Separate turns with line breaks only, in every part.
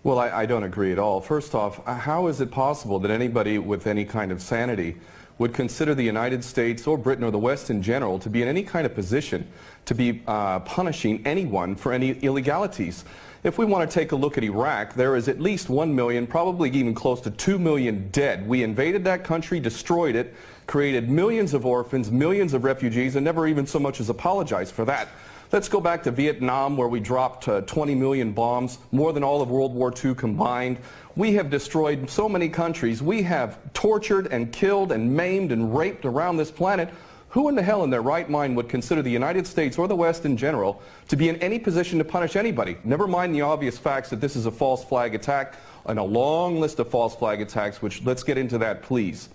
Well, I don't agree at all. First off, how is it possible that anybody with any kind of sanity would consider the United States or Britain or the West in general to be in any kind of position to be punishing anyone for any illegalities? If we want to take a look at Iraq, there is at least 1 million, probably even close to 2 million dead. We invaded that country, destroyed it, created millions of orphans, millions of refugees, and never even so much as apologized for that. Let's go back to Vietnam, where we dropped 20 million bombs, more than all of World War II combined. We have destroyed so many countries. We have tortured and killed and maimed and raped around this planet. Who in the hell in their right mind would consider the United States or the West in general to be in any position to punish anybody? Never mind the obvious facts that this is a false flag attack and a long list of false flag attacks, which let's get into that, please.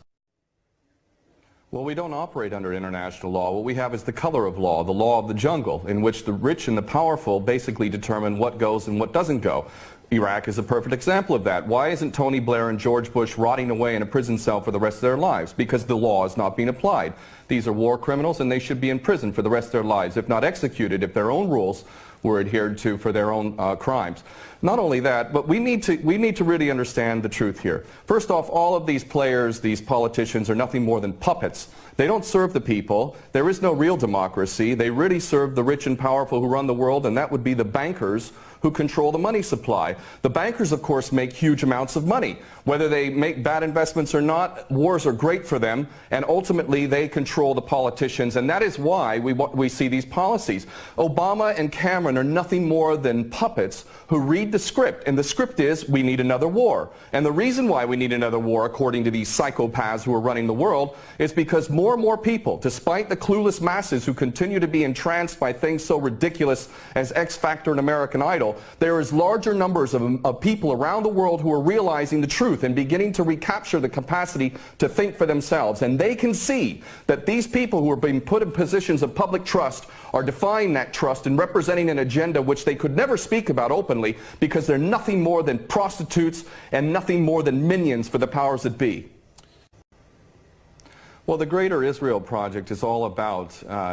Well, we don't operate under international law. What we have is the color of law, the law of the jungle, in which the rich and the powerful basically determine what goes and what doesn't go. Iraq is a perfect example of that. Why isn't Tony Blair and George Bush rotting away in a prison cell for the rest of their lives? Because the law is not being applied. These are war criminals, and they should be in prison for the rest of their lives, if not executed, if their own rules were adhered to for their own crimes. Not only that, but we need to really understand the truth here. First off, all of these players, these politicians, are nothing more than puppets. They don't serve the people. There is no real democracy. They really serve the rich and powerful who run the world, and that would be the bankers who control the money supply. The bankers, of course, make huge amounts of money. Whether they make bad investments or not, wars are great for them, and ultimately they control the politicians, and that is why we see these policies. Obama and Cameron are nothing more than puppets who read the script, and the script is we need another war. And the reason why we need another war, according to these psychopaths who are running the world, is because more and more people, despite the clueless masses who continue to be entranced by things so ridiculous as X Factor and American Idol, there is larger numbers of people around the world who are realizing the truth and beginning to recapture the capacity to think for themselves. And they can see that these people who are being put in positions of public trust are defying that trust and representing an agenda which they could never speak about openly, because they're nothing more than prostitutes and nothing more than minions for the powers that be. Well, the Greater Israel Project is all about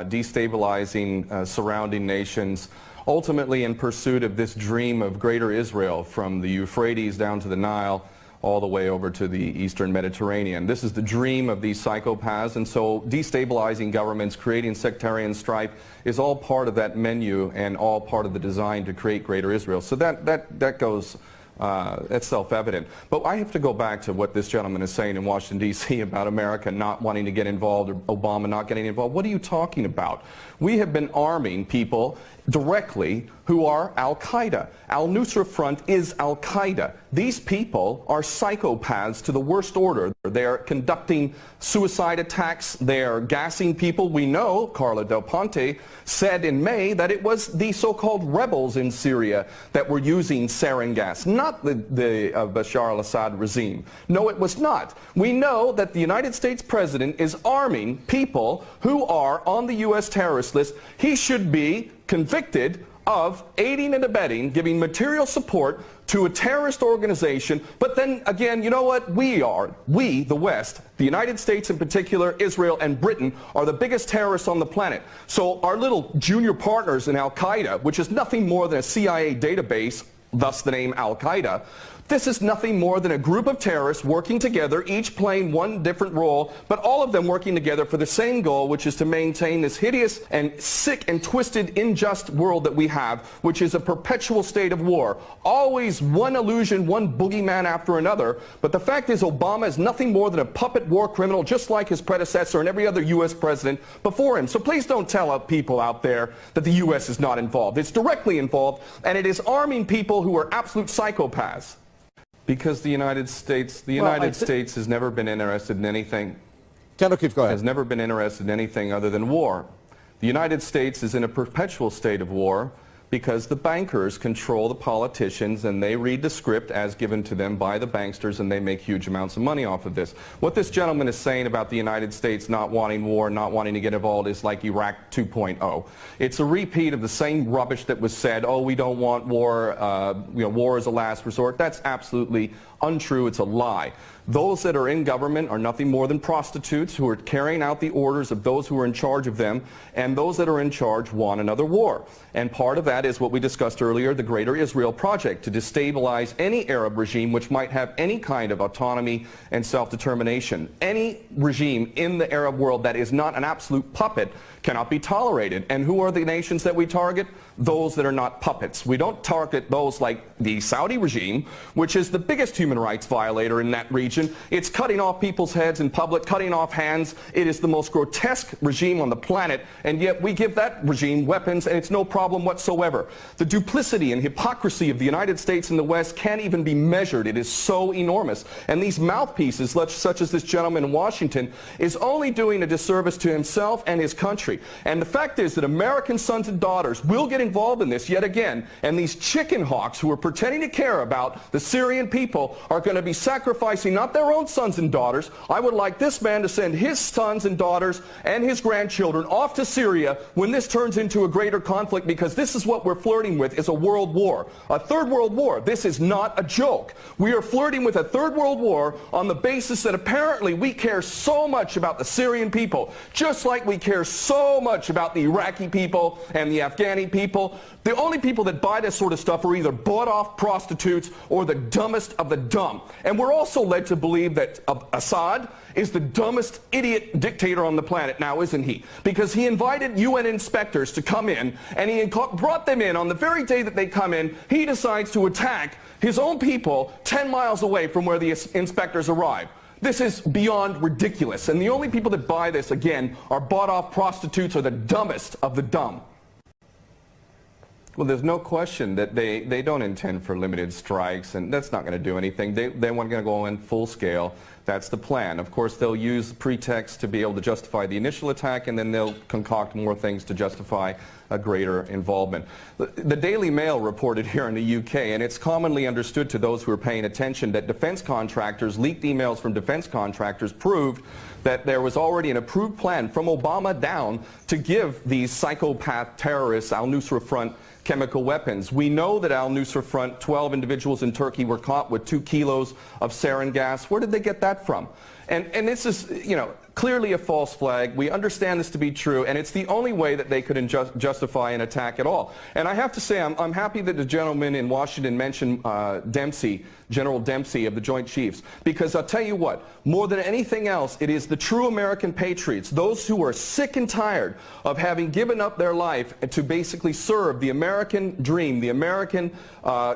destabilizing surrounding nations, ultimately in pursuit of this dream of Greater Israel from the Euphrates down to the Nile, all the way over to the Eastern Mediterranean. This is the dream of these psychopaths, and so destabilizing governments, creating sectarian strife is all part of that menu and all part of the design to create Greater Israel. So that goes, that's self-evident. But I have to go back to what this gentleman is saying in Washington, D.C. about America not wanting to get involved, or Obama not getting involved. What are you talking about? We have been arming people directly who are Al-Qaeda. Al-Nusra Front is Al-Qaeda. These people are psychopaths to the worst order. They're conducting suicide attacks. They're gassing people. We know, Carla Del Ponte said in May, that it was the so-called rebels in Syria that were using sarin gas, not the Bashar al-Assad regime. No, it was not. We know that the United States President is arming people who are on the U.S. terrorist list. He should be convicted of aiding and abetting, giving material support to a terrorist organization. But then again, you know what? We, the West, the United States in particular, Israel and Britain, are the biggest terrorists on the planet. So our little junior partners in Al-Qaeda, which is nothing more than a CIA database, thus the name Al-Qaeda, this is nothing more than a group of terrorists working together, each playing one different role, but all of them working together for the same goal, which is to maintain this hideous and sick and twisted, unjust world that we have, which is a perpetual state of war. Always one illusion, one boogeyman after another. But the fact is, Obama is nothing more than a puppet war criminal, just like his predecessor and every other U.S. president before him. So please don't tell people out there that the U.S. is not involved. It's directly involved, and it is arming people who are absolute psychopaths. Because the United States has never been interested in anything.
O'Keefe, go ahead.
Has never been interested in anything other than war. The United States is in a perpetual state of war because the bankers control the politicians, and they read the script as given to them by the banksters, and they make huge amounts of money off of this. What this gentleman is saying about the United States not wanting war, not wanting to get involved, is like Iraq 2.0. It's a repeat of the same rubbish that was said, oh, we don't want war, war is a last resort. That's absolutely untrue. It's a lie. Those that are in government are nothing more than prostitutes who are carrying out the orders of those who are in charge of them, and those that are in charge want another war. And part of that that is what we discussed earlier, the Greater Israel Project, to destabilize any Arab regime which might have any kind of autonomy and self-determination. Any regime in the Arab world that is not an absolute puppet cannot be tolerated. And who are the nations that we target? Those that are not puppets. We don't target those like the Saudi regime, which is the biggest human rights violator in that region. It's cutting off people's heads in public, cutting off hands. It is the most grotesque regime on the planet, and yet we give that regime weapons and it's no problem whatsoever. The duplicity and hypocrisy of the United States and the West can't even be measured. It is so enormous. And these mouthpieces, such as this gentleman in Washington, is only doing a disservice to himself and his country. And the fact is that American sons and daughters will get involved in this yet again, and these chicken hawks who are pretending to care about the Syrian people are going to be sacrificing not their own sons and daughters. I would like this man to send his sons and daughters and his grandchildren off to Syria when this turns into a greater conflict, because this is what we're flirting with, is a world war, a third world war. This is not a joke. We are flirting with a third world war on the basis that apparently we care so much about the Syrian people, just like we care so much about the Iraqi people and the Afghani people. The only people that buy this sort of stuff are either bought-off prostitutes or the dumbest of the dumb. And we're also led to believe that Assad is the dumbest idiot dictator on the planet now, isn't he? Because he invited UN inspectors to come in, and he brought them in on the very day that they come in. He decides to attack his own people 10 miles away from where the inspectors arrive. This is beyond ridiculous, and the only people that buy this, again, are bought-off prostitutes or the dumbest of the dumb. Well, there's no question that they don't intend for limited strikes, and that's not going to do anything. They want to go in full scale. That's the plan. Of course, they'll use pretext to be able to justify the initial attack, and then they'll concoct more things to justify a greater involvement. The Daily Mail reported here in the UK, and it's commonly understood to those who are paying attention, that defense contractors, leaked emails from defense contractors proved that there was already an approved plan from Obama down to give these psychopath terrorists, Al-Nusra Front, chemical weapons. We know that Al-Nusra Front, 12 individuals in Turkey were caught with 2 kilos of sarin gas. Where did they get that from? And this is, clearly a false flag. We understand this to be true, and it's the only way that they could justify an attack at all. And I have to say, I'm happy that the gentleman in Washington mentioned General Dempsey of the Joint Chiefs, because I'll tell you what, more than anything else, it is the true American patriots, those who are sick and tired of having given up their life to basically serve the American dream, the American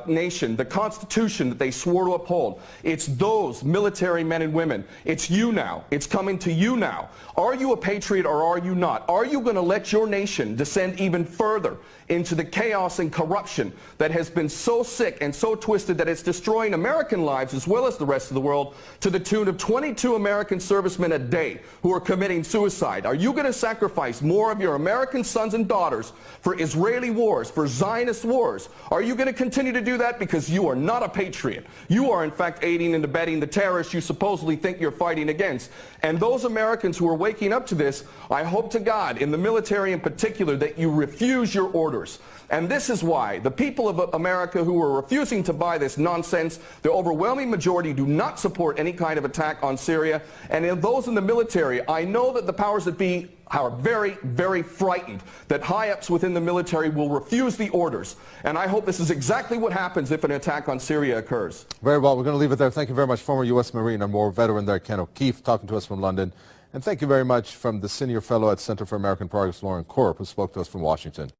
nation, the Constitution that they swore to uphold. It's those military men and women. It's you now. It's coming to you now. Are you a patriot or are you not? Are you going to let your nation descend even further into the chaos and corruption that has been so sick and so twisted that it's destroying American lives as well as the rest of the world, to the tune of 22 American servicemen a day who are committing suicide? Are you going to sacrifice more of your American sons and daughters for Israeli wars, for Zionist wars? Are you going to continue to do that because you are not a patriot? You are in fact aiding and abetting the terrorists you supposedly think you're fighting against. And those Americans who are waking up to this, I hope to God, in the military in particular, that you refuse your orders. And this is why the people of America who are refusing to buy this nonsense, the overwhelming majority do not support any kind of attack on Syria. And in those in the military, I know that the powers that be are very, very frightened that high-ups within the military will refuse the orders. And I hope this is exactly what happens if an attack on Syria occurs.
Very well. We're going to leave it there. Thank you very much, former U.S. Marine and war veteran there, Ken O'Keefe, talking to us from London. And thank you very much from the Senior Fellow at Center for American Progress, Lauren Korb, who spoke to us from Washington.